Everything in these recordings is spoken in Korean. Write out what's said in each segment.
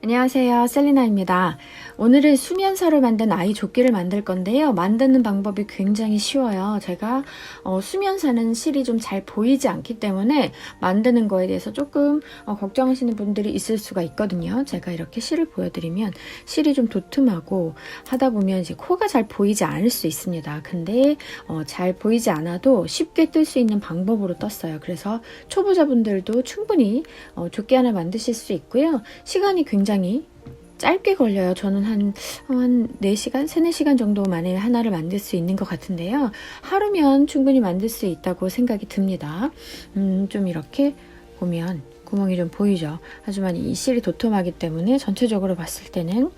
안녕하세요, 셀리나입니다. 오늘은 수면사로 만든 아이 조끼를 만들 건데요. 만드는 방법이 굉장히 쉬워요. 제가 수면사는 실이 좀 잘 보이지 않기 때문에 만드는 거에 대해서 조금 걱정하시는 분들이 있을 수가 있거든요. 제가 이렇게 실을 보여드리면 실이 좀 도톰하고 하다 보면 이제 코가 잘 보이지 않을 수 있습니다. 근데 잘 보이지 않아도 쉽게 뜰 수 있는 방법으로 떴어요. 그래서 초보자분들도 충분히 조끼 하나 만드실 수 있고요. 시간이 굉장히 짧게 걸려요. 저는 한 4시간, 3, 4시간 정도 만에 하나를 만들 수 있는 것 같은데요. 하루면 충분히 만들 수 있다고 생각이 듭니다. 좀 이렇게 보면 구멍이 좀 보이죠. 하지만 이 실이 도톰하기 때문에 전체적으로 봤을 때는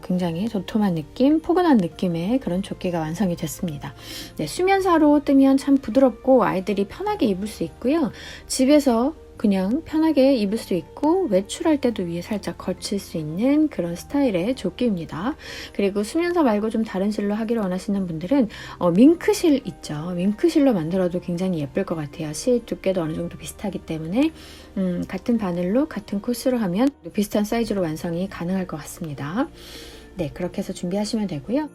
굉장히 도톰한 느낌, 포근한 느낌의 그런 조끼가 완성이 됐습니다. 네, 수면사로 뜨면 참 부드럽고 아이들이 편하게 입을 수 있고요. 집에서 그냥 편하게 입을 수 있고 외출할 때도 위에 살짝 걸칠 수 있는 그런 스타일의 조끼입니다. 그리고 수면사 말고 좀 다른 실로 하기를 원하시는 분들은 밍크실 있죠. 밍크실로 만들어도 굉장히 예쁠 것 같아요. 실 두께도 어느 정도 비슷하기 때문에 같은 바늘로 같은 코스로 하면 비슷한 사이즈로 완성이 가능할 것 같습니다. 네, 그렇게 해서 준비하시면 되고요.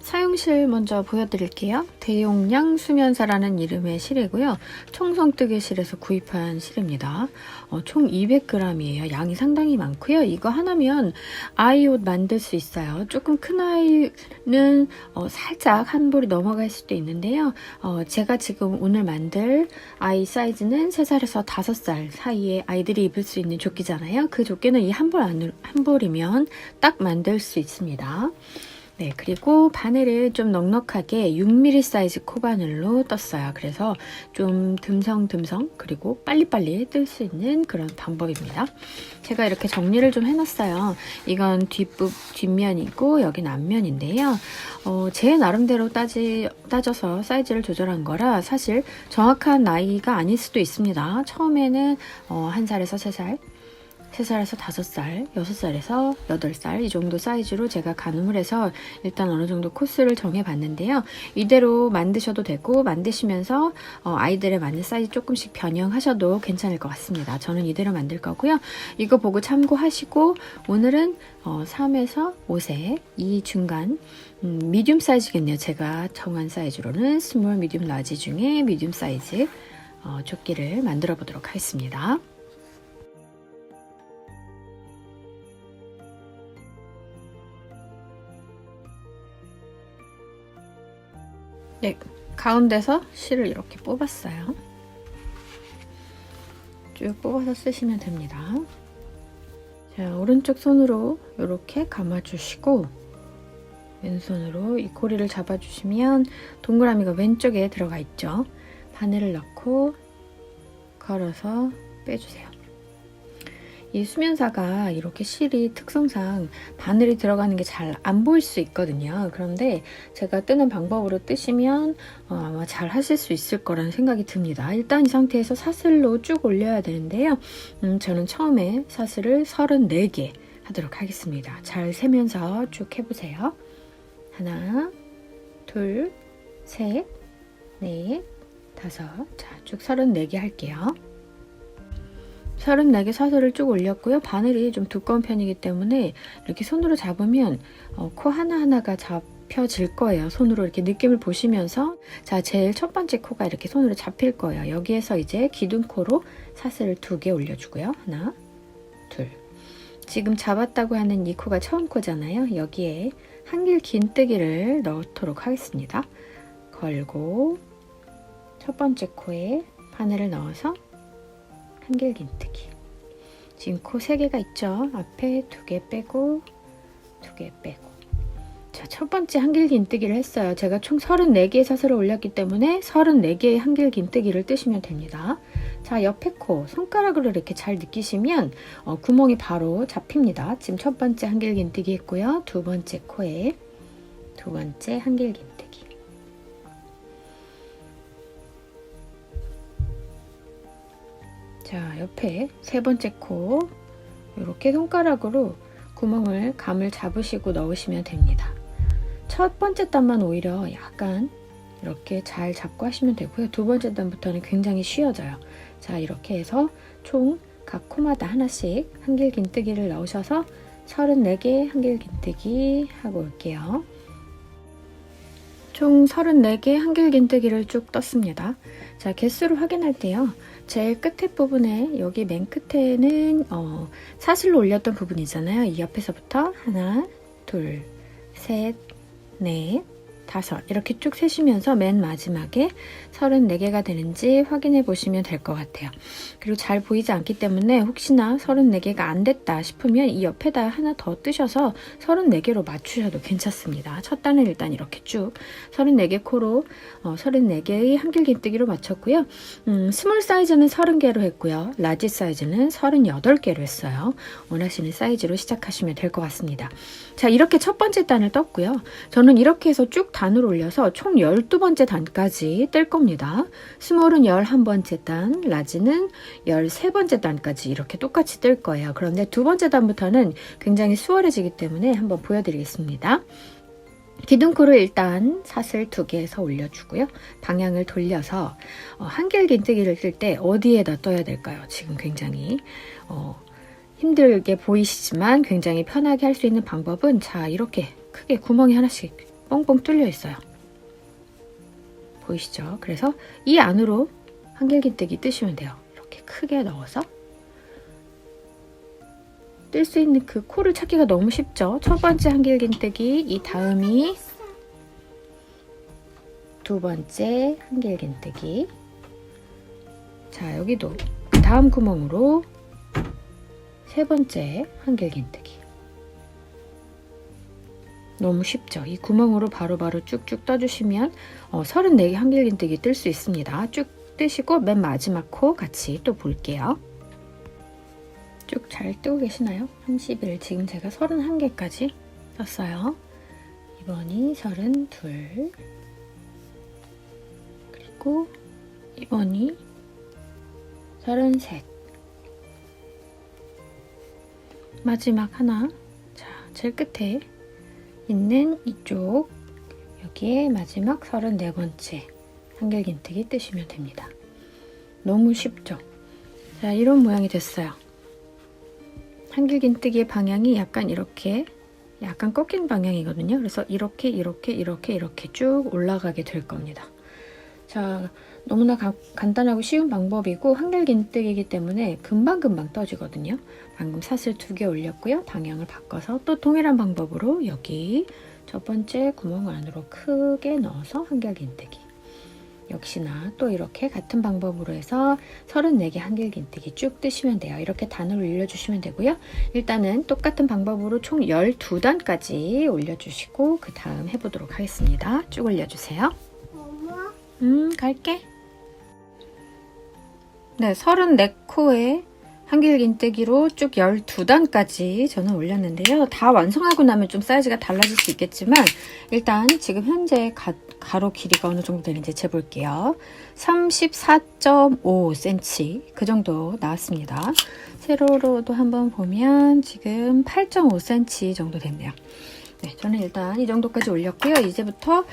사용실 먼저 보여드릴게요. 대용량 수면사라는 이름의 실이고요. 청성뜨개실에서 구입한 실입니다. 총 200g이에요. 양이 상당히 많고요. 이거 하나면 아이 옷 만들 수 있어요. 조금 큰 아이는 살짝 한 볼이 넘어갈 수도 있는데요. 제가 지금 오늘 만들 아이 사이즈는 3살에서 5살 사이에 아이들이 입을 수 있는 조끼잖아요. 그 조끼는 이 한 볼이면 딱 만들 수 있습니다. 네, 그리고 바늘을 좀 넉넉하게 6mm 사이즈 코바늘로 떴어요. 그래서 좀 듬성듬성 그리고 빨리빨리 뜰 수 있는 그런 방법입니다. 제가 이렇게 정리를 좀 해놨어요. 이건 뒷면이고 여긴 앞면인데요. 제 나름대로 따져서 사이즈를 조절한 거라 사실 정확한 나이가 아닐 수도 있습니다. 처음에는 1살에서 3살 3살에서 5살, 6살에서 8살 이 정도 사이즈로 제가 가늠을 해서 일단 어느 정도 코스를 정해봤는데요. 이대로 만드셔도 되고 만드시면서 아이들에 맞는 사이즈 조금씩 변형하셔도 괜찮을 것 같습니다. 저는 이대로 만들 거고요. 이거 보고 참고하시고 오늘은 3에서 5세 이 중간 미디움 사이즈겠네요. 제가 정한 사이즈로는 스몰, 미디움, 라지 중에 미디움 사이즈 조끼를 만들어 보도록 하겠습니다. 네, 가운데서 실을 이렇게 뽑았어요. 쭉 뽑아서 쓰시면 됩니다. 자, 오른쪽 손으로 이렇게 감아주시고 왼손으로 이 고리를 잡아주시면 동그라미가 왼쪽에 들어가 있죠. 바늘을 넣고 걸어서 빼주세요. 이 수면사가 이렇게 실이 특성상 바늘이 들어가는 게 잘 안 보일 수 있거든요. 그런데 제가 뜨는 방법으로 뜨시면 아마 잘 하실 수 있을 거라는 생각이 듭니다. 일단 이 상태에서 사슬로 쭉 올려야 되는데요. 저는 처음에 사슬을 34개 하도록 하겠습니다. 잘 세면서 쭉 해보세요. 하나, 둘, 셋, 넷, 다섯. 자, 쭉 34개 할게요. 34개 사슬을 쭉 올렸고요. 바늘이 좀 두꺼운 편이기 때문에 이렇게 손으로 잡으면 코 하나하나가 잡혀질 거예요. 손으로 이렇게 느낌을 보시면서 자, 제일 첫 번째 코가 이렇게 손으로 잡힐 거예요. 여기에서 이제 기둥코로 사슬을 2개 올려주고요. 하나, 둘. 지금 잡았다고 하는 이 코가 처음 코잖아요. 여기에 한길 긴뜨기를 넣도록 하겠습니다. 걸고 첫 번째 코에 바늘을 넣어서 한길 긴뜨기. 지금 코 3개가 있죠. 앞에 2개 빼고 2개 빼고. 자, 첫 번째 한길 긴뜨기를 했어요. 제가 총 34개의 사슬을 올렸기 때문에 34개의 한길 긴뜨기를 뜨시면 됩니다. 자, 옆에 코 손가락으로 이렇게 잘 느끼시면 구멍이 바로 잡힙니다. 지금 첫 번째 한길 긴뜨기 했고요. 두 번째 코에 두 번째 한길 긴뜨기. 자, 옆에 세 번째 코 이렇게 손가락으로 감을 잡으시고 넣으시면 됩니다. 첫 번째 단만 오히려 약간 이렇게 잘 잡고 하시면 되고요. 두 번째 단부터는 굉장히 쉬워져요. 자, 이렇게 해서 총 각 코마다 하나씩 한길긴뜨기를 넣으셔서 34개 한길긴뜨기 하고 올게요. 총 34개 한길긴뜨기를 쭉 떴습니다. 자, 개수를 확인할 때요. 제일 끝에 부분에 여기 맨 끝에는 사슬로 올렸던 부분이잖아요. 이 옆에서부터 하나, 둘, 셋, 넷, 다섯 이렇게 쭉 세시면서 맨 마지막에 34개가 되는지 확인해 보시면 될 것 같아요. 그리고 잘 보이지 않기 때문에 혹시나 34개가 안 됐다 싶으면 이 옆에다 하나 더 뜨셔서 34개로 맞추셔도 괜찮습니다. 첫 단은 일단 이렇게 쭉 34개 코로 34개의 한길긴뜨기로 맞췄고요. 스몰 사이즈는 30개로 했고요. 라지 사이즈는 38개로 했어요. 원하시는 사이즈로 시작하시면 될 것 같습니다. 자, 이렇게 첫 번째 단을 떴고요. 저는 이렇게 해서 쭉 단을 올려서 총 12번째 단까지 뜰 겁니다. 스몰은 11번째 단, 라지는 13번째 단까지 이렇게 똑같이 뜰 거예요. 그런데 두 번째 단부터는 굉장히 수월해지기 때문에 한번 보여드리겠습니다. 기둥코를 일단 사슬 2개에서 올려주고요. 방향을 돌려서 한길긴뜨기를 뜰 때 어디에다 떠야 될까요? 지금 굉장히 힘들게 보이시지만 굉장히 편하게 할 수 있는 방법은 자, 이렇게 크게 구멍이 하나씩 뻥뻥 뚫려 있어요. 보이시죠? 그래서 이 안으로 한길긴뜨기 뜨시면 돼요. 이렇게 크게 넣어서 뜰 수 있는 그 코를 찾기가 너무 쉽죠? 첫 번째 한길긴뜨기, 이 다음이 두 번째 한길긴뜨기. 자, 여기도 그 다음 구멍으로 세 번째 한길긴뜨기. 너무 쉽죠? 이 구멍으로 바로바로 쭉쭉 떠주시면 34개 한길긴뜨기 뜰 수 있습니다. 쭉 뜨시고 맨 마지막 코 같이 또 볼게요. 쭉 잘 뜨고 계시나요? 31, 지금 제가 31개까지 떴어요. 이번이 32, 그리고 이번이 33, 마지막 하나. 자, 제일 끝에 있는 이쪽 여기에 마지막 34번째 한길긴뜨기 뜨시면 됩니다. 너무 쉽죠? 자, 이런 모양이 됐어요. 한길긴뜨기의 방향이 약간 이렇게 약간 꺾인 방향이거든요. 그래서 이렇게 쭉 올라가게 될 겁니다. 자, 너무나 간단하고 쉬운 방법이고 한길긴뜨기이기 때문에 금방금방 떠지거든요. 방금 사슬 2개 올렸고요. 방향을 바꿔서 또 동일한 방법으로 여기 첫 번째 구멍 안으로 크게 넣어서 한길긴뜨기. 역시나 또 이렇게 같은 방법으로 해서 34개 한길긴뜨기 쭉 뜨시면 돼요. 이렇게 단을 올려주시면 되고요. 일단은 똑같은 방법으로 총 12단까지 올려주시고 그 다음 해보도록 하겠습니다. 쭉 올려주세요. 엄마? 갈게. 네, 34코에 한길긴뜨기로 쭉 12단까지 저는 올렸는데요. 다 완성하고 나면 좀 사이즈가 달라질 수 있겠지만 일단 지금 현재 가로 길이가 어느 정도 되는지 재볼게요. 34.5cm 그 정도 나왔습니다. 세로로도 한번 보면 지금 8.5cm 정도 됐네요. 네, 저는 일단 이 정도까지 올렸고요. 이제부터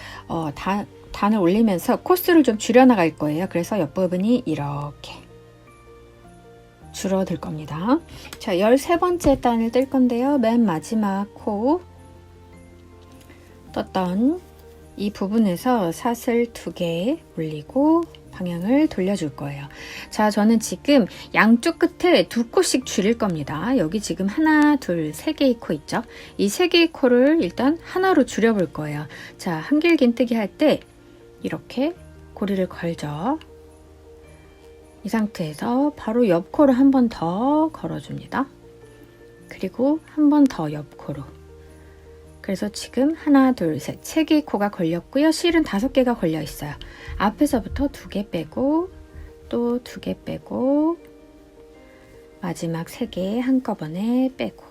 단을 올리면서 코스를 좀 줄여나갈 거예요. 그래서 옆부분이 이렇게 줄어들 겁니다. 자, 13번째 단을 뜰 건데요. 맨 마지막 코 떴던 이 부분에서 사슬 2개 올리고 방향을 돌려줄 거예요. 자, 저는 지금 양쪽 끝에 2코씩 줄일 겁니다. 여기 지금 하나, 둘, 3개의 코 있죠? 이 3개의 코를 일단 하나로 줄여볼 거예요. 자, 한길긴뜨기 할 때 이렇게 고리를 걸죠. 이 상태에서 바로 옆 코를 한 번 더 걸어줍니다. 그리고 한 번 더 옆 코로. 그래서 지금 하나, 둘, 셋, 3개의 코가 걸렸고요. 실은 5개가 걸려 있어요. 앞에서부터 2개 빼고 또 2개 빼고 마지막 3개 한꺼번에 빼고.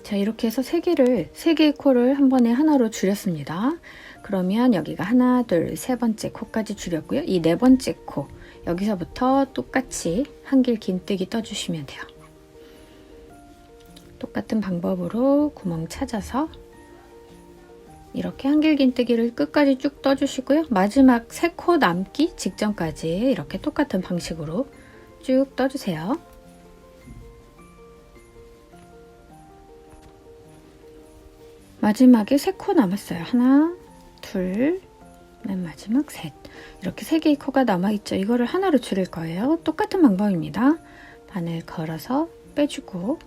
자, 이렇게 해서 3개의 코를 한 번에 하나로 줄였습니다. 그러면 여기가 하나, 둘, 세 번째 코까지 줄였고요. 이 네 번째 코, 여기서부터 똑같이 한길긴뜨기 떠주시면 돼요. 똑같은 방법으로 구멍 찾아서 이렇게 한길긴뜨기를 끝까지 쭉 떠주시고요. 마지막 3코 남기 직전까지 이렇게 똑같은 방식으로 쭉 떠주세요. 마지막에 3코 남았어요. 하나, 둘, 맨 마지막 셋. 이렇게 3개의 코가 남아있죠. 이거를 하나로 줄일 거예요. 똑같은 방법입니다. 바늘 걸어서 빼주고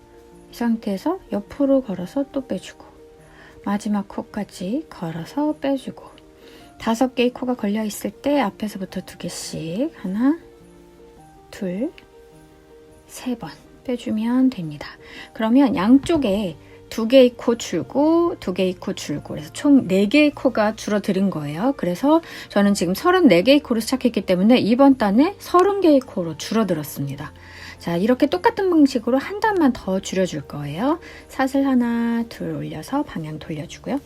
이 상태에서 옆으로 걸어서 또 빼주고 마지막 코까지 걸어서 빼주고 5개의 코가 걸려 있을 때 앞에서부터 2개씩 하나, 둘, 3번 빼주면 됩니다. 그러면 양쪽에 2개의 코 줄고 2개의 코 줄고 그래서 총 4개의 코가 줄어드는 거예요. 그래서 저는 지금 34개의 코로 시작했기 때문에 이번 단에 30개의 코로 줄어들었습니다. 자, 이렇게 똑같은 방식으로 한 단만 더 줄여줄 거예요. 사슬 하나, 둘 올려서 방향 돌려주고요.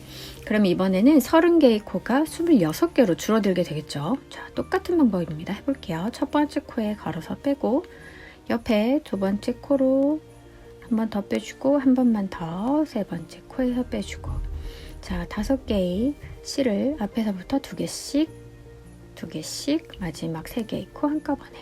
그럼 이번에는 30개의 코가 26개로 줄어들게 되겠죠. 자, 똑같은 방법입니다. 해볼게요. 첫 번째 코에 걸어서 빼고 옆에 두 번째 코로 한 번 더 빼주고 한 번만 더 세 번째 코에서 빼주고 자, 5개의 실을 앞에서부터 2개씩 마지막 3개의 코 한꺼번에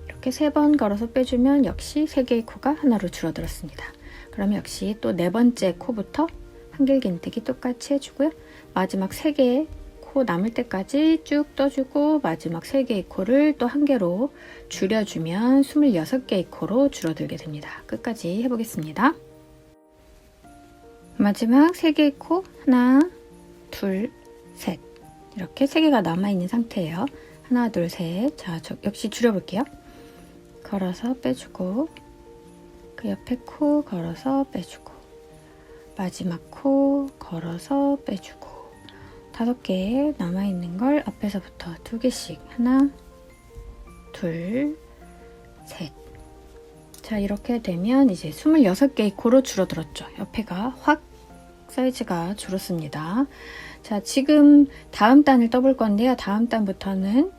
이렇게 3번 걸어서 빼주면 역시 3개의 코가 하나로 줄어들었습니다. 그럼 역시 또 4번째 코부터 한길긴뜨기 똑같이 해주고요. 마지막 3개의 코 남을 때까지 쭉 떠주고 마지막 3개의 코를 또 1개로 줄여주면 26개의 코로 줄어들게 됩니다. 끝까지 해보겠습니다. 마지막 3개의 코 하나, 둘, 셋 이렇게 3개가 남아있는 상태예요. 하나, 둘, 셋. 자, 저 역시 줄여볼게요. 걸어서 빼주고 그 옆에 코 걸어서 빼주고 마지막 코 걸어서 빼주고 5개 남아있는 걸 앞에서부터 2개씩 하나, 둘, 셋. 자, 이렇게 되면 이제 26개의 코로 줄어들었죠. 옆에가 확 사이즈가 줄었습니다. 자, 지금 다음 단을 떠볼 건데요. 다음 단부터는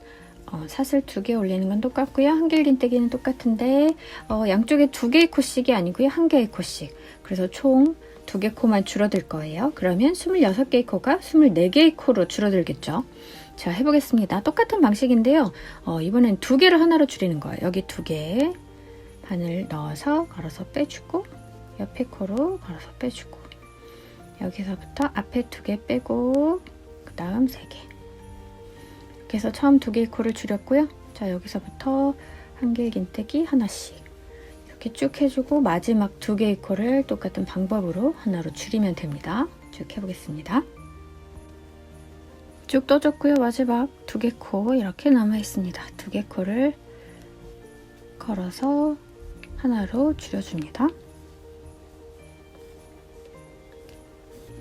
사슬 2개 올리는 건 똑같고요. 한길긴뜨기는 똑같은데 양쪽에 2개의 코씩이 아니고요. 1개의 코씩. 그래서 총 2개 코만 줄어들 거예요. 그러면 26개의 코가 24개의 코로 줄어들겠죠. 자, 해보겠습니다. 똑같은 방식인데요. 이번엔 2개를 하나로 줄이는 거예요. 여기 2개 바늘 넣어서 걸어서 빼주고 옆에 코로 걸어서 빼주고 여기서부터 앞에 2개 빼고 그 다음 3개 이렇게 해서 처음 2개의 코를 줄였고요. 자, 여기서부터 한길긴뜨기 하나씩 이렇게 쭉 해주고 마지막 2개의 코를 똑같은 방법으로 하나로 줄이면 됩니다. 쭉 해보겠습니다. 쭉 떠줬고요. 마지막 2개 코 이렇게 남아 있습니다. 2개 코를 걸어서 하나로 줄여줍니다.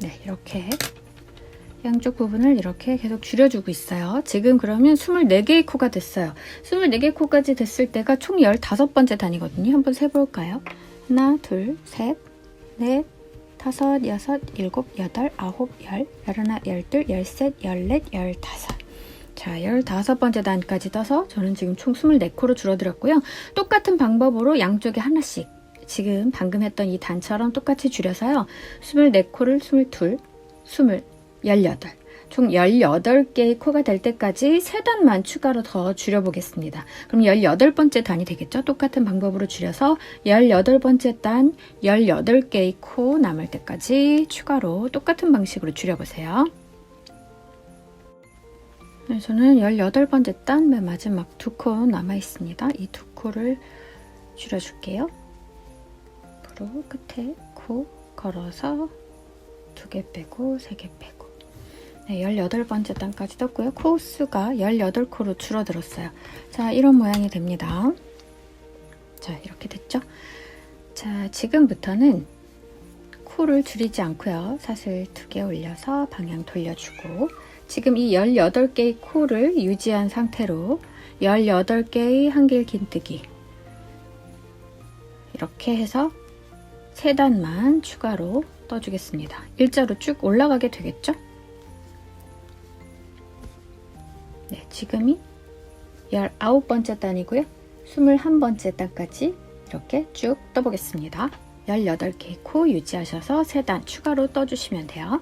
네, 이렇게 양쪽 부분을 이렇게 계속 줄여주고 있어요. 지금 그러면 24개의 코가 됐어요. 24개 코까지 됐을 때가 총 15번째 단이거든요. 한번 세볼까요? 하나, 둘, 셋, 넷, 다섯, 여섯, 일곱, 여덟, 아홉, 열, 열하나, 열둘, 열셋, 열넷, 열다섯. 자, 15번째 단까지 떠서 저는 지금 총 24코로 줄어들었고요. 똑같은 방법으로 양쪽에 하나씩 지금 방금 했던 이 단처럼 똑같이 줄여서요. 24코를 22, 18, 총 18개의 코가 될 때까지 3단만 추가로 더 줄여보겠습니다. 그럼 18번째 단이 되겠죠? 똑같은 방법으로 줄여서 18번째 단 18개의 코 남을 때까지 추가로 똑같은 방식으로 줄여보세요. 네, 저는 18번째 단 맨 마지막 2코 남아있습니다. 이 2코를 줄여줄게요. 앞으로 끝에 코 걸어서 2개 빼고 3개 빼고 네, 18번째 단까지 떴고요. 코 수가 18코로 줄어들었어요. 자, 이런 모양이 됩니다. 자, 이렇게 됐죠? 자, 지금부터는 코를 줄이지 않고요. 사슬 2개 올려서 방향 돌려주고 지금 이 18개의 코를 유지한 상태로 18개의 한길긴뜨기 이렇게 해서 3단만 추가로 떠주겠습니다. 일자로 쭉 올라가게 되겠죠? 네, 지금이 19번째 단이고요. 21번째 단까지 이렇게 쭉 떠보겠습니다. 18개의 코 유지하셔서 3단 추가로 떠주시면 돼요.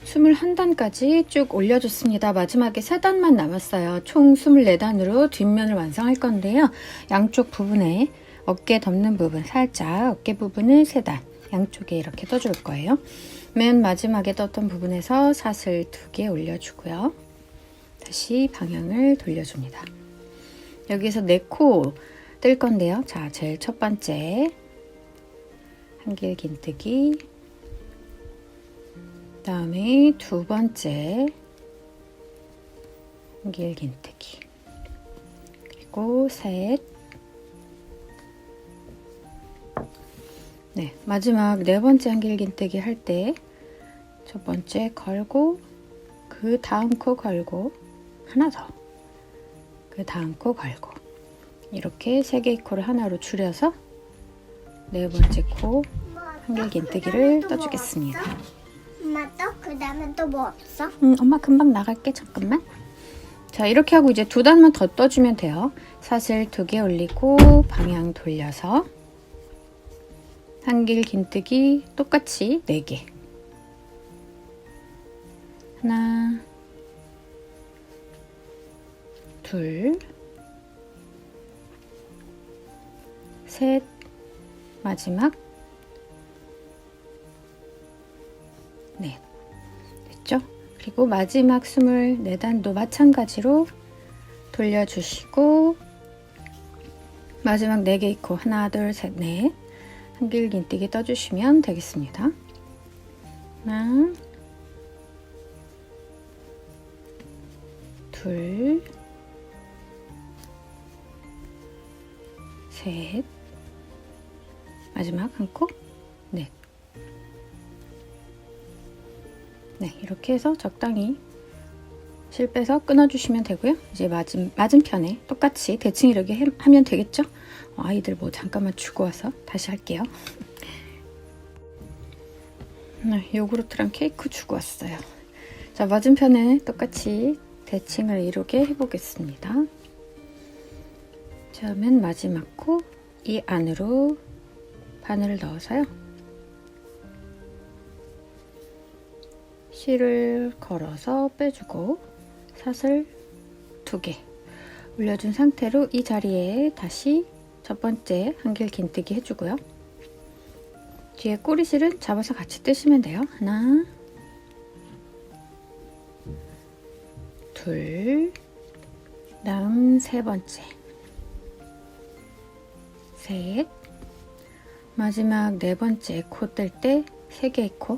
21단까지 쭉 올려줬습니다. 마지막에 3단만 남았어요. 총 24단으로 뒷면을 완성할 건데요. 양쪽 부분에 어깨 덮는 부분 살짝 어깨 부분을 3단 양쪽에 이렇게 떠줄 거예요. 맨 마지막에 떴던 부분에서 사슬 2개 올려주고요. 다시 방향을 돌려줍니다. 여기서 4코 뜰 건데요. 자, 제일 첫 번째 한길 긴뜨기, 그 다음에 두 번째 한길 긴뜨기, 그리고 셋, 네, 마지막 네 번째 한길 긴뜨기 할 때 첫 번째 걸고 그 다음 코 걸고 하나 더, 그 다음 코 걸고 이렇게 3개의 코를 하나로 줄여서 네 번째 코 한길 긴뜨기를 떠주겠습니다. 엄마 또 그 다음에 또 뭐 없어? 엄마 금방 나갈게. 잠깐만. 자, 이렇게 하고 이제 2단만 더 떠주면 돼요. 사슬 2개 올리고 방향 돌려서 한길 긴뜨기 똑같이 4개. 하나, 둘, 셋, 마지막 넷. 됐죠? 그리고 마지막 24단도 마찬가지로 돌려주시고 마지막 4개의 코 하나, 둘, 셋, 넷 한길 긴뜨기 떠주시면 되겠습니다. 하나, 둘, 셋, 마지막 한 코, 넷. 네, 이렇게 해서 적당히 실 빼서 끊어주시면 되고요. 이제 맞은편에 똑같이 대칭 이렇게 하면 되겠죠? 아이들 뭐 잠깐만 주고 와서 다시 할게요. 네, 요구르트랑 케이크 주고 왔어요. 자, 맞은편에 똑같이 대칭을 이루게 해보겠습니다. 자, 맨 마지막 코 이 안으로 바늘을 넣어서요. 실을 걸어서 빼주고 사슬 2개 올려준 상태로 이 자리에 다시 첫 번째 한길 긴뜨기 해주고요. 뒤에 꼬리실은 잡아서 같이 뜨시면 돼요. 하나, 둘, 다음 세 번째, 셋, 마지막 네 번째 코 뜰 때 3개의 코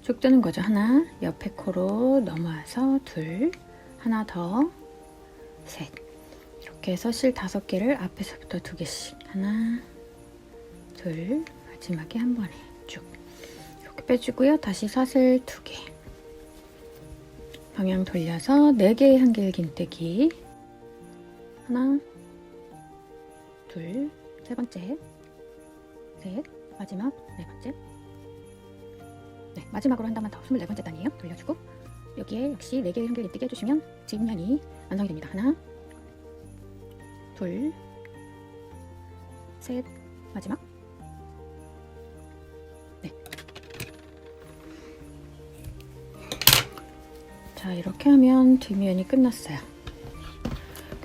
쭉 뜨는 거죠. 하나, 옆에 코로 넘어와서 둘, 하나 더, 셋. 이렇게 해서 실 5개를 앞에서부터 2개씩 하나, 둘, 마지막에 한 번에 쭉 이렇게 빼주고요. 다시 사슬 2개 방향 돌려서 4개의 한길 긴뜨기 하나, 둘, 세 번째, 셋, 마지막 네 번째. 네, 마지막으로 한 단만 더 24번째 단이에요. 돌려주고 여기에 역시 4개의 한길 긴뜨기 해주시면 뒷면이 완성이 됩니다. 하나, 둘, 셋, 마지막 네. 자, 이렇게 하면 뒷면이 끝났어요.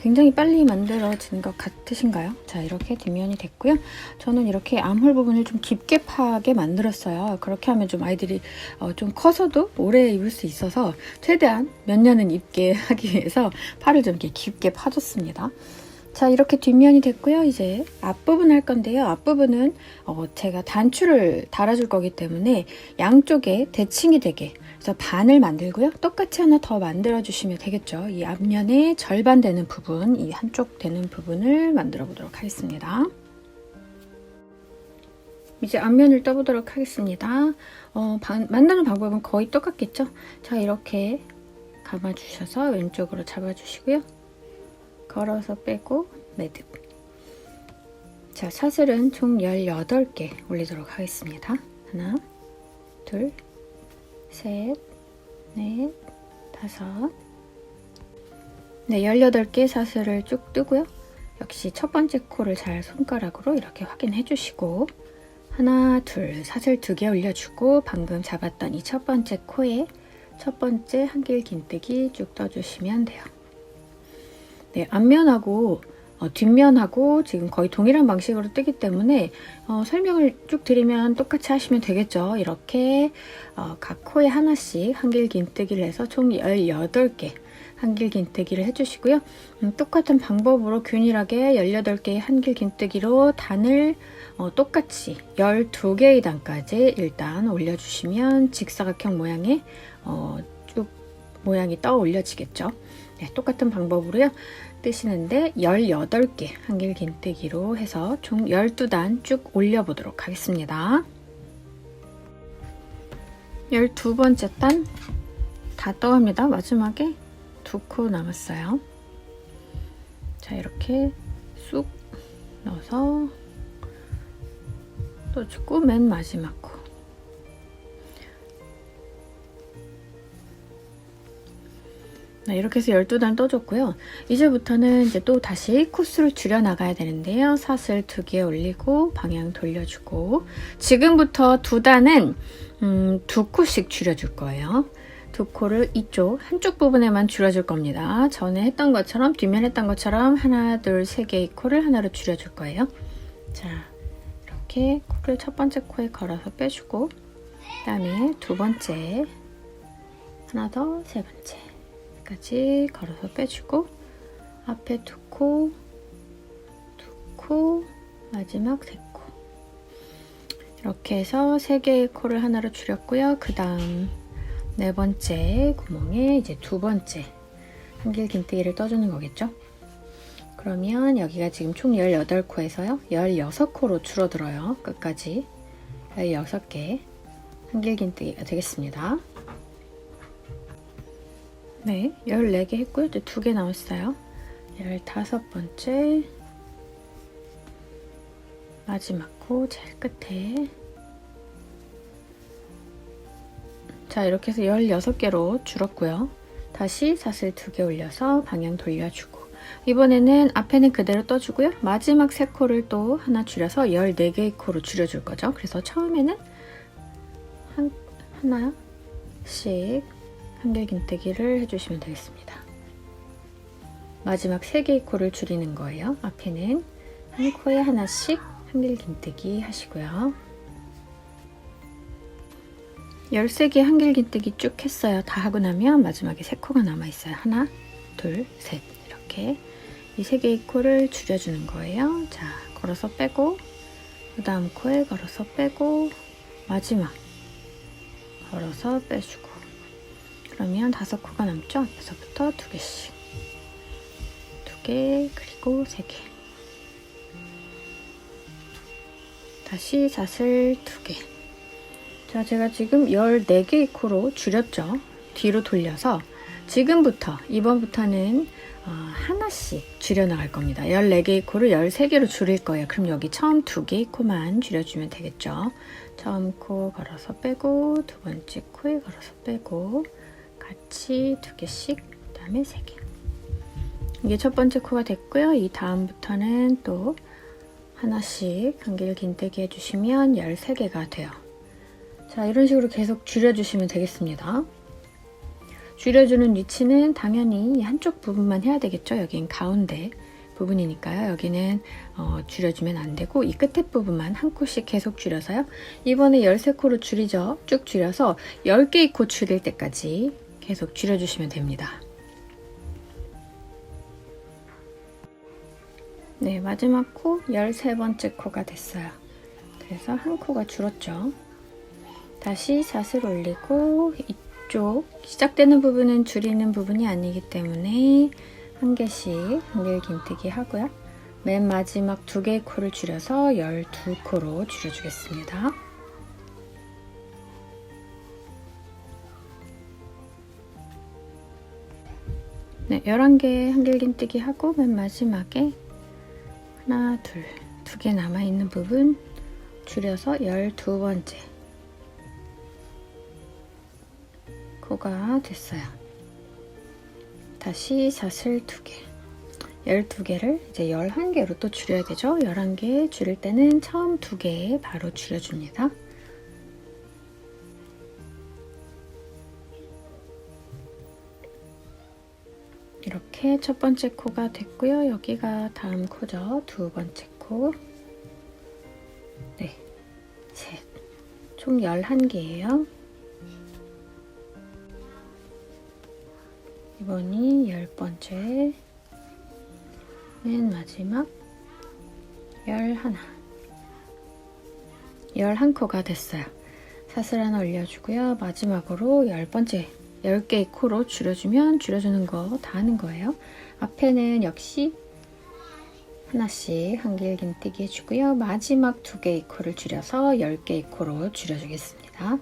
굉장히 빨리 만들어진 것 같으신가요? 자, 이렇게 뒷면이 됐고요. 저는 이렇게 암홀 부분을 좀 깊게 파게 만들었어요. 그렇게 하면 좀 아이들이 좀 커서도 오래 입을 수 있어서 최대한 몇 년은 입게 하기 위해서 팔을 좀 이렇게 깊게 파줬습니다. 자, 이렇게 뒷면이 됐고요. 이제 앞부분 할 건데요. 앞부분은 제가 단추를 달아줄 거기 때문에 양쪽에 대칭이 되게 그래서 반을 만들고요. 똑같이 하나 더 만들어 주시면 되겠죠. 이 앞면의 절반 되는 부분, 이 한쪽 되는 부분을 만들어 보도록 하겠습니다. 이제 앞면을 떠보도록 하겠습니다. 만드는 방법은 거의 똑같겠죠? 자, 이렇게 감아주셔서 왼쪽으로 잡아주시고요. 걸어서 빼고 매듭. 자, 사슬은 총 18개 올리도록 하겠습니다. 하나, 둘, 셋, 넷, 다섯. 네, 18개 사슬을 쭉 뜨고요. 역시 첫 번째 코를 잘 손가락으로 이렇게 확인해 주시고 하나, 둘, 사슬 2개 올려주고 방금 잡았던 이 첫 번째 코에 첫 번째 한길 긴뜨기 쭉 떠주시면 돼요. 네, 앞면하고 뒷면하고 지금 거의 동일한 방식으로 뜨기 때문에 설명을 쭉 드리면 똑같이 하시면 되겠죠. 이렇게 각 코에 하나씩 한길 긴뜨기를 해서 총 18개 한길 긴뜨기를 해주시고요. 똑같은 방법으로 균일하게 18개의 한길 긴뜨기로 단을 똑같이 12개의 단까지 일단 올려주시면 직사각형 모양의 쭉 모양이 떠 올려지겠죠. 네, 똑같은 방법으로요. 뜨시는데 18개 한길 긴뜨기로 해서 총 12단 쭉 올려보도록 하겠습니다. 12번째 단 다 떠갑니다. 마지막에 2코 남았어요. 자, 이렇게 쑥 넣어서 떠주고 맨 마지막 코. 네, 이렇게 해서 12단 떠줬고요. 이제부터는 이제 또 다시 코스를 줄여 나가야 되는데요. 사슬 2개 올리고 방향 돌려주고 지금부터 2단은 2코씩 줄여줄 거예요. 2코를 이쪽 한쪽 부분에만 줄여줄 겁니다. 전에 했던 것처럼 뒷면 했던 것처럼 하나, 둘, 세 개의 코를 하나로 줄여줄 거예요. 자, 이렇게 코를 첫 번째 코에 걸어서 빼주고 그 다음에 두 번째 하나 더, 세 번째 까지 걸어서 빼주고 앞에 2코, 2코, 마지막 3코 이렇게 해서 3개의 코를 하나로 줄였고요. 그 다음 네 번째 구멍에 이제 두 번째 한길 긴뜨기를 떠주는 거겠죠. 그러면 여기가 지금 총 18코에서요 16코로 줄어들어요. 끝까지 16개 한길 긴뜨기가 되겠습니다. 네, 14개 했고요. 이제 2개 남았어요. 15번째 마지막 코 제일 끝에. 자, 이렇게 해서 16개로 줄었고요. 다시 사슬 2개 올려서 방향 돌려주고 이번에는 앞에는 그대로 떠주고요. 마지막 3코를 또 하나 줄여서 14개의 코로 줄여줄 거죠. 그래서 처음에는 하나씩 한길 긴뜨기를 해주시면 되겠습니다. 마지막 3개의 코를 줄이는 거예요. 앞에는 한 코에 하나씩 한길 긴뜨기 하시고요. 13개 한길 긴뜨기 쭉 했어요. 다 하고 나면 마지막에 3코가 남아있어요. 하나, 둘, 셋 이렇게 이 3개의 코를 줄여주는 거예요. 자, 걸어서 빼고 그 다음 코에 걸어서 빼고 마지막 걸어서 빼주고 그러면 5코가 남죠? 앞에서부터 2개씩 2개 그리고 3개 다시 사슬 2개. 자, 제가 지금 14개의 코로 줄였죠? 뒤로 돌려서 지금부터 이번부터는 하나씩 줄여나갈 겁니다. 14개의 코를 13개로 줄일 거예요. 그럼 여기 처음 2개의 코만 줄여주면 되겠죠? 처음 코 걸어서 빼고 두 번째 코에 걸어서 빼고 같이 2개씩 그 다음에 3개. 이게 첫 번째 코가 됐고요. 이 다음부터는 또 하나씩 한길 긴뜨기 해주시면 13개가 돼요. 자, 이런 식으로 계속 줄여주시면 되겠습니다. 줄여주는 위치는 당연히 한쪽 부분만 해야 되겠죠. 여긴 가운데 부분이니까요. 여기는 줄여주면 안 되고 이 끝에 부분만 한 코씩 계속 줄여서요. 이번에 13코로 줄이죠. 쭉 줄여서 10개의 코 줄일 때까지 계속 줄여주시면 됩니다. 네, 마지막 코 13번째 코가 됐어요. 그래서 한 코가 줄었죠. 다시 사슬 올리고 이쪽 시작되는 부분은 줄이는 부분이 아니기 때문에 한 개씩 한길 긴뜨기 하고요. 맨 마지막 2개의 코를 줄여서 12코로 줄여주겠습니다. 네, 11개 한길 긴뜨기 하고 맨 마지막에 하나, 둘, 2개 남아있는 부분 줄여서 12번째 코가 됐어요. 다시 사슬 2개. 12개를 이제 11개로 또 줄여야 되죠. 11개 줄일 때는 처음 2개 바로 줄여줍니다. 이렇게 첫 번째 코가 됐고요. 여기가 다음 코죠. 두 번째 코. 네, 셋. 총 11개예요. 이번이 10번째. 맨 마지막 11. 11코가 됐어요. 사슬 하나 올려주고요. 마지막으로 10번째 10개의 코로 줄여주면 줄여주는 거 다 하는 거예요. 앞에는 역시 하나씩 한길긴뜨기 해주고요. 마지막 2개의 코를 줄여서 10개의 코로 줄여주겠습니다.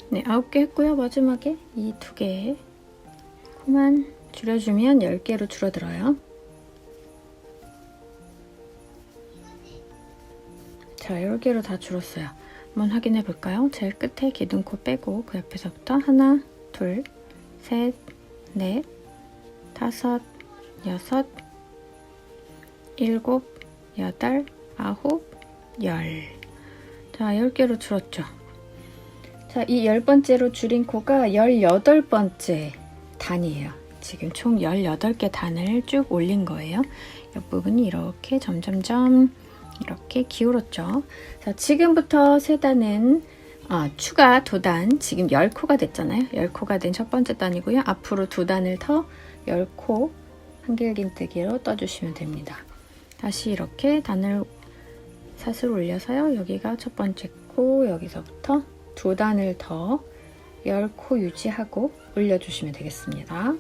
네, 9개 했고요. 마지막에 이 2개 코만 줄여주면 10개로 줄어들어요. 자, 10개로 다 줄었어요. 한번 확인해 볼까요? 제일 끝에 기둥코 빼고 그 옆에서부터 하나, 둘, 셋, 넷, 다섯, 여섯, 일곱, 여덟, 아홉, 열. 자, 10개로 줄었죠. 자, 이 10번째로 줄인 코가 18번째 단이에요. 지금 총 18개 단을 쭉 올린 거예요. 옆부분이 이렇게 점점점 이렇게 기울었죠. 자, 지금부터 세 단은 추가 2단, 지금 10코가 됐잖아요. 10코가 된 첫 번째 단이고요. 앞으로 2단을 더 10코 한길긴뜨기로 떠주시면 됩니다. 다시 이렇게 단을 사슬 올려서요. 여기가 첫 번째 코, 여기서부터 2단을 더 10코 유지하고 올려주시면 되겠습니다.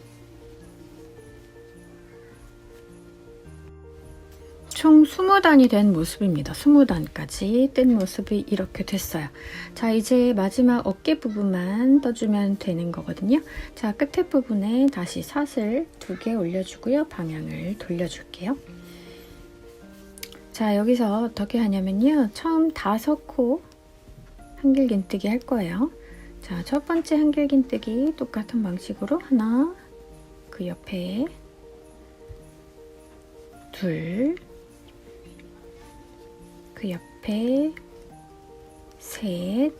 총 20단이 된 모습입니다. 20단까지 뜬 모습이 이렇게 됐어요. 자, 이제 마지막 어깨 부분만 떠주면 되는 거거든요. 자, 끝에 부분에 다시 사슬 2개 올려주고요. 방향을 돌려줄게요. 자, 여기서 어떻게 하냐면요. 처음 5코 한길긴뜨기 할 거예요. 자, 첫 번째 한길긴뜨기 똑같은 방식으로 하나, 그 옆에 둘, 그 옆에 셋,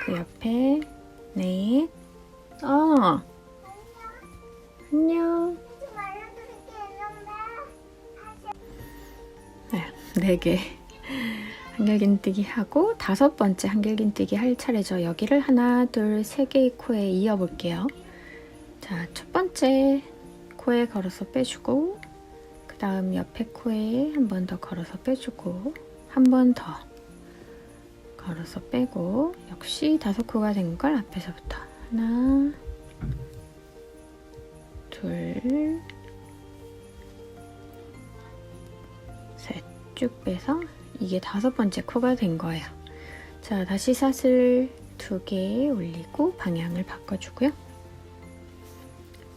그 옆에 넷. 안녕. 네, 4개 한길긴뜨기 하고 5번째 한길긴뜨기 할 차례죠. 여기를 하나, 둘, 3개의 코에 이어 볼게요. 자, 첫 번째 코에 걸어서 빼주고, 그 다음 옆에 코에 한 번 더 걸어서 빼주고, 한 번 더 걸어서 빼고, 역시 5코가 된 걸 앞에서부터 하나, 둘, 셋 쭉 빼서 이게 5번째 코가 된 거예요. 자, 다시 사슬 2개 올리고 방향을 바꿔주고요.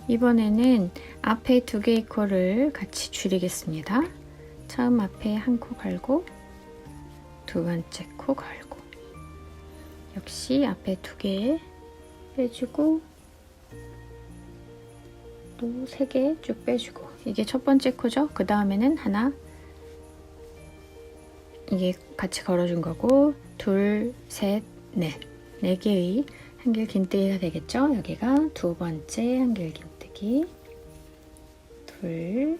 이번에는 앞에 2개의 코를 같이 줄이겠습니다. 처음 앞에 한 코 걸고, 두 번째 코 걸고, 역시 앞에 2개 빼주고, 또 3개 쭉 빼주고, 이게 첫 번째 코죠. 그 다음에는 하나, 이게 같이 걸어준 거고, 둘, 셋, 넷. 4개의 한길긴뜨기가 되겠죠. 여기가 2번째 한길긴뜨기. 둘,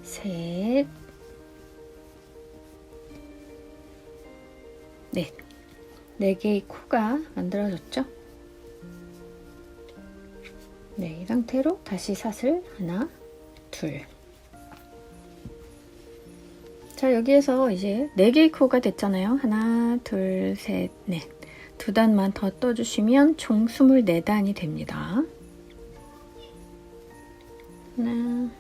셋, 넷. 4개의 코가 만들어졌죠. 네, 이 상태로 다시 사슬 하나, 둘. 자, 여기에서 이제 4개의 코가 됐잖아요. 하나, 둘, 셋, 넷. 2단만 더 떠주시면 총 24단이 됩니다. 하나,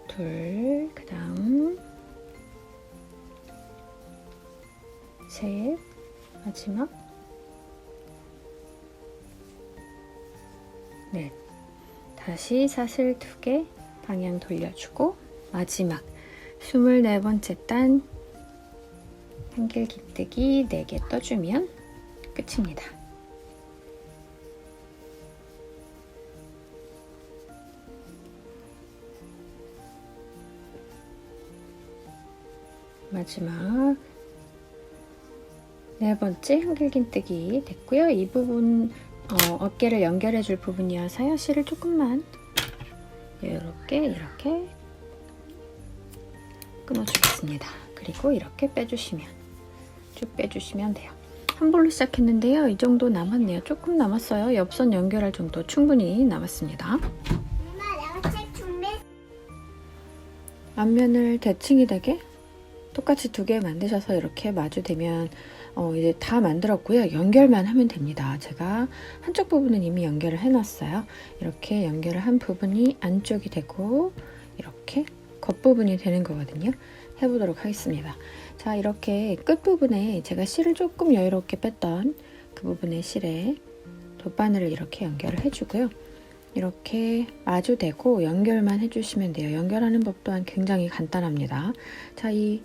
둘, 그 다음 셋, 마지막 넷. 다시 사슬 2개 방향 돌려주고, 마지막 24번째 단 한길 깃뜨기 4개 떠주면 끝입니다. 마지막 4번째 한길 깃뜨기 됐고요. 이 부분 어깨를 연결해 줄 부분이어서요. 실을 조금만 이렇게 끊어주겠습니다. 그리고 이렇게 빼주시면 쭉 빼주시면 돼요. 한 볼로 시작했는데요. 이 정도 남았네요. 조금 남았어요. 옆선 연결할 정도 충분히 남았습니다. 엄마, 내가 책 준비. 앞면을 대칭이 되게 똑같이 2개 만드셔서 이렇게 마주대면 이제 다 만들었고요. 연결만 하면 됩니다. 제가 한쪽 부분은 이미 연결을 해놨어요. 이렇게 연결을 한 부분이 안쪽이 되고 이렇게 겉부분이 되는 거거든요. 해보도록 하겠습니다. 자, 이렇게 끝부분에 제가 실을 조금 여유롭게 뺐던 그 부분의 실에 돗바늘을 이렇게 연결을 해주고요. 이렇게 마주대고 연결만 해주시면 돼요. 연결하는 법 또한 굉장히 간단합니다. 자, 이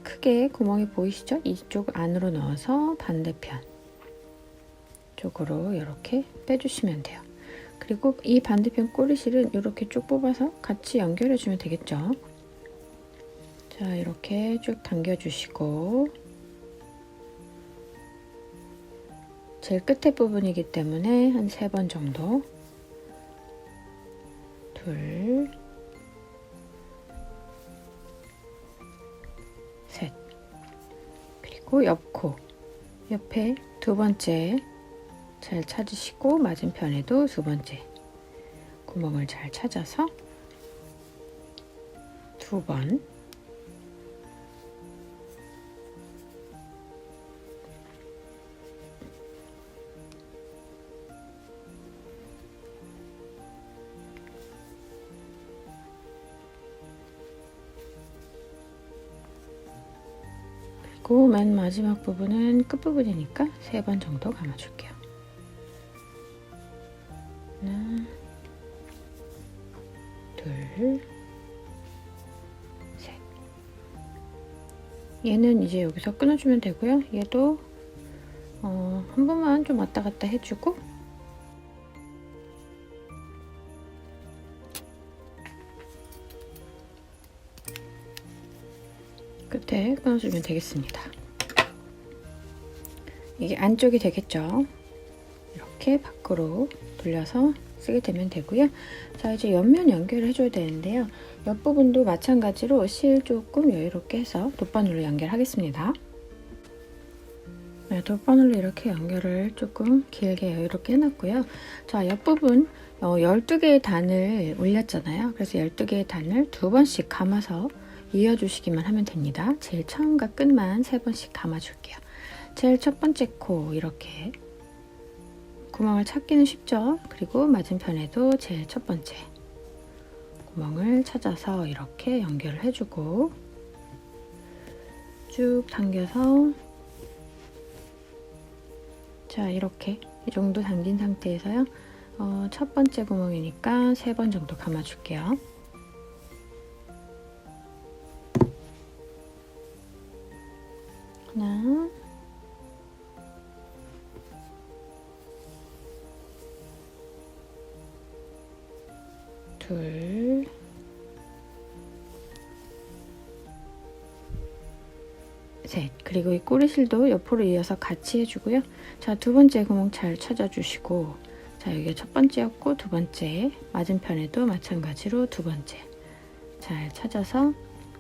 크게 구멍이 보이시죠? 이쪽 안으로 넣어서 반대편 쪽으로 이렇게 빼주시면 돼요. 그리고 이 반대편 꼬리실은 이렇게 쭉 뽑아서 같이 연결해주면 되겠죠? 자, 이렇게 쭉 당겨주시고 제일 끝에 부분이기 때문에 한 3번 정도 둘, 셋. 그리고 옆코 옆에 2번째 잘 찾으시고 맞은편에도 2번째 구멍을 잘 찾아서 2번 그리고 맨 마지막 부분은 끝부분이니까 3번 정도 감아줄게요. 하나, 둘, 셋. 얘는 이제 여기서 끊어주면 되고요. 얘도 한 번만 좀 왔다 갔다 해주고 끝에 끊어주면 되겠습니다. 이게 안쪽이 되겠죠? 이렇게 밖으로 돌려서 쓰게 되면 되고요. 자, 이제 옆면 연결을 해줘야 되는데요. 옆부분도 마찬가지로 실 조금 여유롭게 해서 돗바늘로 연결하겠습니다. 네, 돗바늘로 이렇게 연결을 조금 길게 여유롭게 해놨고요. 자, 옆부분 12개의 단을 올렸잖아요. 그래서 12개의 단을 2번씩 감아서 이어주시기만 하면 됩니다. 제일 처음과 끝만 3번씩 감아줄게요. 제일 첫 번째 코 이렇게 구멍을 찾기는 쉽죠? 그리고 맞은편에도 제일 첫 번째 구멍을 찾아서 이렇게 연결을 해주고 쭉 당겨서 자, 이렇게 이 정도 당긴 상태에서요. 첫 번째 구멍이니까 3번 정도 감아줄게요. 하나, 둘, 셋. 그리고 이 꼬리실도 옆으로 이어서 같이 해주고요. 자, 2번째 구멍 잘 찾아주시고 자, 여기가 첫 번째였고 2번째 맞은편에도 마찬가지로 2번째 잘 찾아서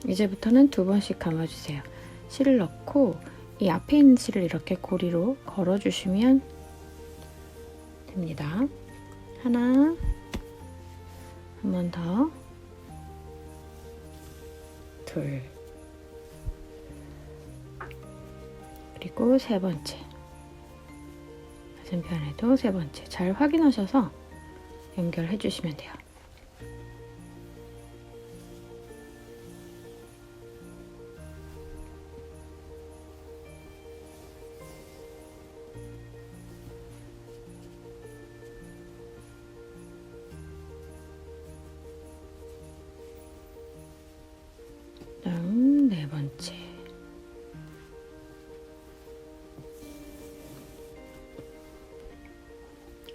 이제부터는 2번씩 감아주세요. 실을 넣고 이 앞에 있는 실을 이렇게 고리로 걸어주시면 됩니다. 하나, 한 번 더, 둘, 그리고 3번째 맞은편에도 3번째 잘 확인하셔서 연결해 주시면 돼요. 다음 4번째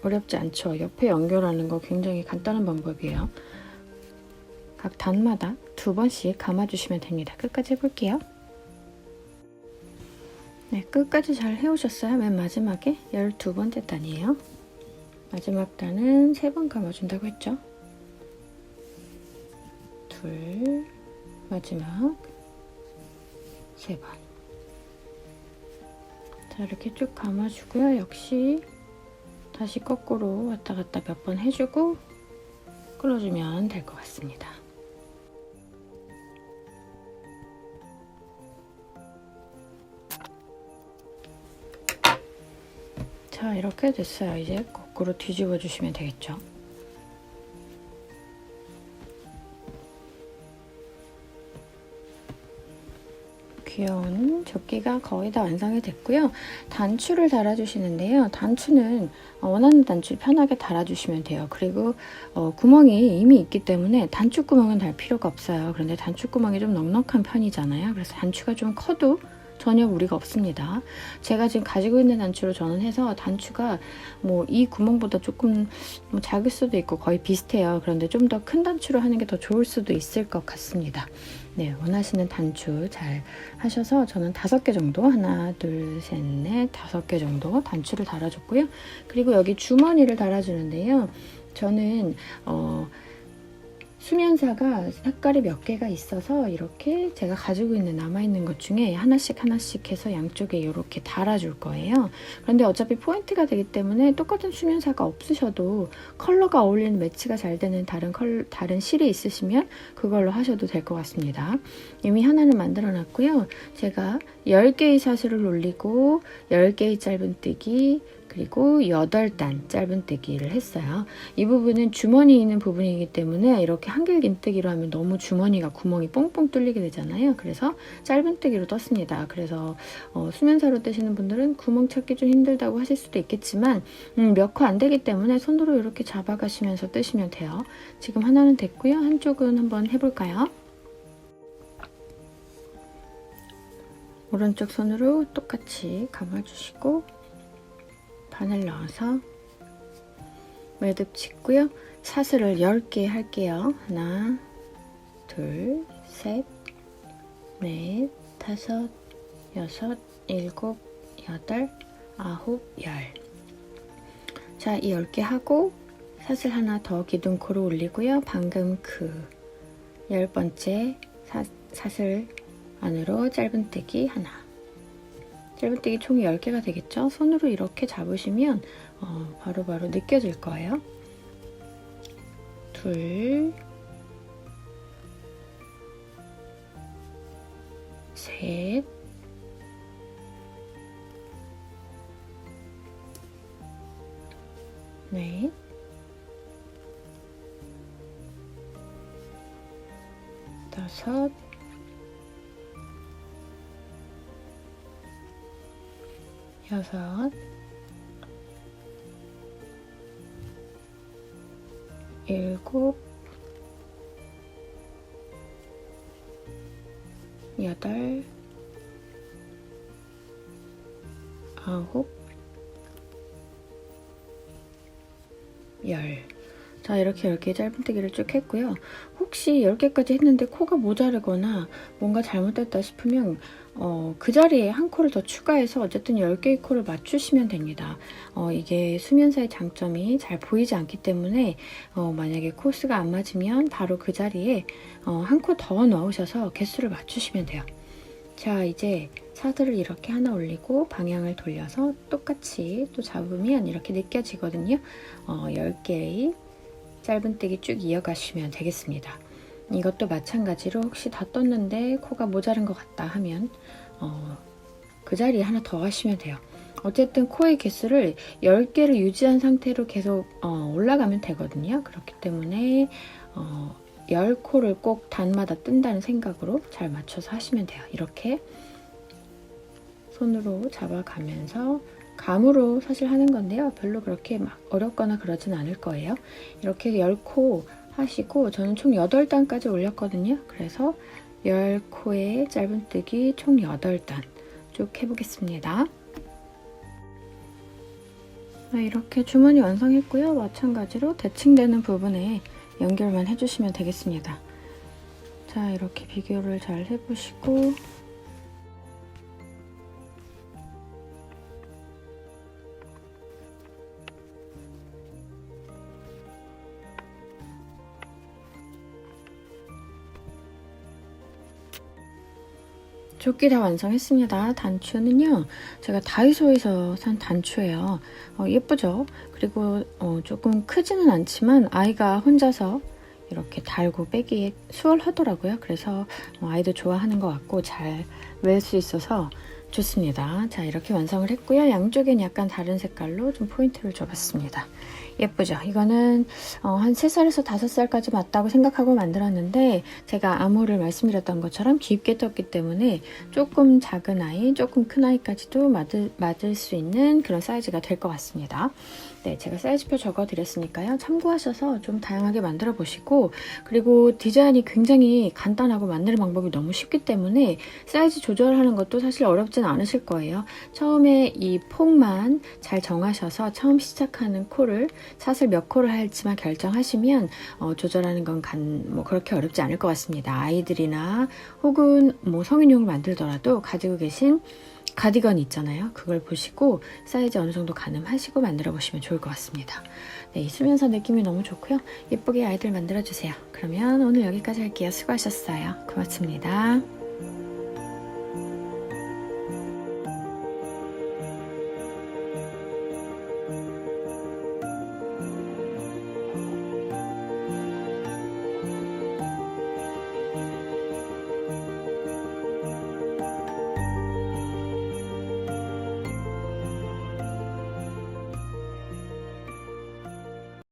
어렵지 않죠. 옆에 연결하는 거 굉장히 간단한 방법이에요. 각 단마다 2번씩 감아주시면 됩니다. 끝까지 해볼게요. 네, 끝까지 잘 해오셨어요. 맨 마지막에 12번째 단이에요. 마지막 단은 3번 감아준다고 했죠. 둘, 마지막 3번. 자, 이렇게 쭉 감아주고요. 역시 다시 거꾸로 왔다 갔다 몇 번 해주고 끌어주면 될 것 같습니다. 자, 이렇게 됐어요. 이제 거꾸로 뒤집어 주시면 되겠죠. 귀여운 조끼가 거의 다 완성이 됐고요. 단추를 달아주시는데요. 단추는 원하는 단추 편하게 달아주시면 돼요. 그리고 구멍이 이미 있기 때문에 단추 구멍은 달 필요가 없어요. 그런데 단추 구멍이 좀 넉넉한 편이잖아요. 그래서 단추가 좀 커도 전혀 무리가 없습니다. 제가 지금 가지고 있는 단추로 전원해서 단추가 뭐 이 구멍보다 조금 작을 수도 있고 거의 비슷해요. 그런데 좀 더 큰 단추로 하는 게 더 좋을 수도 있을 것 같습니다. 네, 원하시는 단추 잘 하셔서 저는 5개 정도, 하나, 둘, 셋, 넷, 5개 정도 단추를 달아줬고요. 그리고 여기 주머니를 달아주는데요. 저는 수면사가 색깔이 몇 개가 있어서 이렇게 제가 가지고 있는 남아있는 것 중에 하나씩 해서 양쪽에 이렇게 달아줄 거예요. 그런데 어차피 포인트가 되기 때문에 똑같은 수면사가 없으셔도 컬러가 어울리는 매치가 잘 되는 다른 실이 있으시면 그걸로 하셔도 될 것 같습니다. 이미 하나는 만들어 놨고요. 제가 10개의 사슬을 올리고 10개의 짧은뜨기 그리고 8단 짧은뜨기를 했어요. 이 부분은 주머니 있는 부분이기 때문에 이렇게 한길긴뜨기로 하면 너무 주머니가 구멍이 뽕뽕 뚫리게 되잖아요. 그래서 짧은뜨기로 떴습니다. 그래서 수면사로 뜨시는 분들은 구멍 찾기 좀 힘들다고 하실 수도 있겠지만 몇 코 안 되기 때문에 손으로 이렇게 잡아가시면서 뜨시면 돼요. 지금 하나는 됐고요. 한쪽은 한번 해볼까요? 오른쪽 손으로 똑같이 감아주시고 바늘 넣어서 매듭 짓고요. 사슬을 10개 할게요. 하나, 둘, 셋, 넷, 다섯, 여섯, 일곱, 여덟, 아홉, 열. 자, 이 10개 하고 사슬 하나 더 기둥코로 올리고요. 방금 그 10번째 사슬 안으로 짧은뜨기 하나. 짧은뜨기 총이 10개가 되겠죠? 손으로 이렇게 잡으시면 바로바로 느껴질 거예요. 둘, 셋, 넷, 다섯, 여섯, 일곱, 여덟, 아홉, 열. 자, 이렇게 10개 짧은뜨기를 쭉 했고요. 혹시 10개까지 했는데 코가 모자르거나 뭔가 잘못됐다 싶으면 그 자리에 한 코를 더 추가해서 어쨌든 10개의 코를 맞추시면 됩니다. 이게 수면사의 장점이 잘 보이지 않기 때문에 만약에 코스가 안 맞으면 바로 그 자리에 한 코 더 넣으셔서 개수를 맞추시면 돼요. 자, 이제 사슬을 이렇게 하나 올리고 방향을 돌려서 똑같이 또 잡으면 이렇게 느껴지거든요. 10개의 짧은뜨기 쭉 이어가시면 되겠습니다. 이것도 마찬가지로 혹시 다 떴는데 코가 모자른 것 같다 하면 그 자리에 하나 더 하시면 돼요. 어쨌든 코의 개수를 10개를 유지한 상태로 계속 올라가면 되거든요. 그렇기 때문에 10코를 꼭 단마다 뜬다는 생각으로 잘 맞춰서 하시면 돼요. 이렇게 손으로 잡아가면서 감으로 사실 하는 건데요. 별로 그렇게 막 어렵거나 그러진 않을 거예요. 이렇게 10코 하시고 저는 총 8단까지 올렸거든요. 그래서 10코의 짧은뜨기 총 8단 쭉 해보겠습니다. 네, 이렇게 주머니 완성했고요. 마찬가지로 대칭되는 부분에 연결만 해주시면 되겠습니다. 자, 이렇게 비교를 잘 해보시고 조끼 다 완성했습니다. 단추는요, 제가 다이소에서 산 단추예요. 예쁘죠? 그리고 조금 크지는 않지만 아이가 혼자서 이렇게 달고 빼기에 수월하더라고요. 그래서 아이도 좋아하는 것 같고 잘 멜 수 있어서 좋습니다. 자, 이렇게 완성을 했고요. 양쪽엔 약간 다른 색깔로 좀 포인트를 줘봤습니다. 예쁘죠? 이거는 한 3살에서 5살까지 맞다고 생각하고 만들었는데 제가 암호를 말씀드렸던 것처럼 깊게 떴기 때문에 조금 작은 아이, 조금 큰 아이까지도 맞을 수 있는 그런 사이즈가 될 것 같습니다. 네, 제가 사이즈표 적어드렸으니까요. 참고하셔서 좀 다양하게 만들어 보시고, 그리고 디자인이 굉장히 간단하고 만드는 방법이 너무 쉽기 때문에 사이즈 조절하는 것도 사실 어렵진 않으실 거예요. 처음에 이 폭만 잘 정하셔서 처음 시작하는 코를 샷을 몇 코를 할지만 결정하시면 조절하는 건 뭐 그렇게 어렵지 않을 것 같습니다. 아이들이나 혹은 뭐 성인용을 만들더라도 가지고 계신 가디건 있잖아요. 그걸 보시고 사이즈 어느 정도 가늠하시고 만들어 보시면 좋을 것 같습니다. 네, 이 수면서 느낌이 너무 좋고요. 예쁘게 아이들 만들어 주세요. 그러면 오늘 여기까지 할게요. 수고하셨어요. 고맙습니다.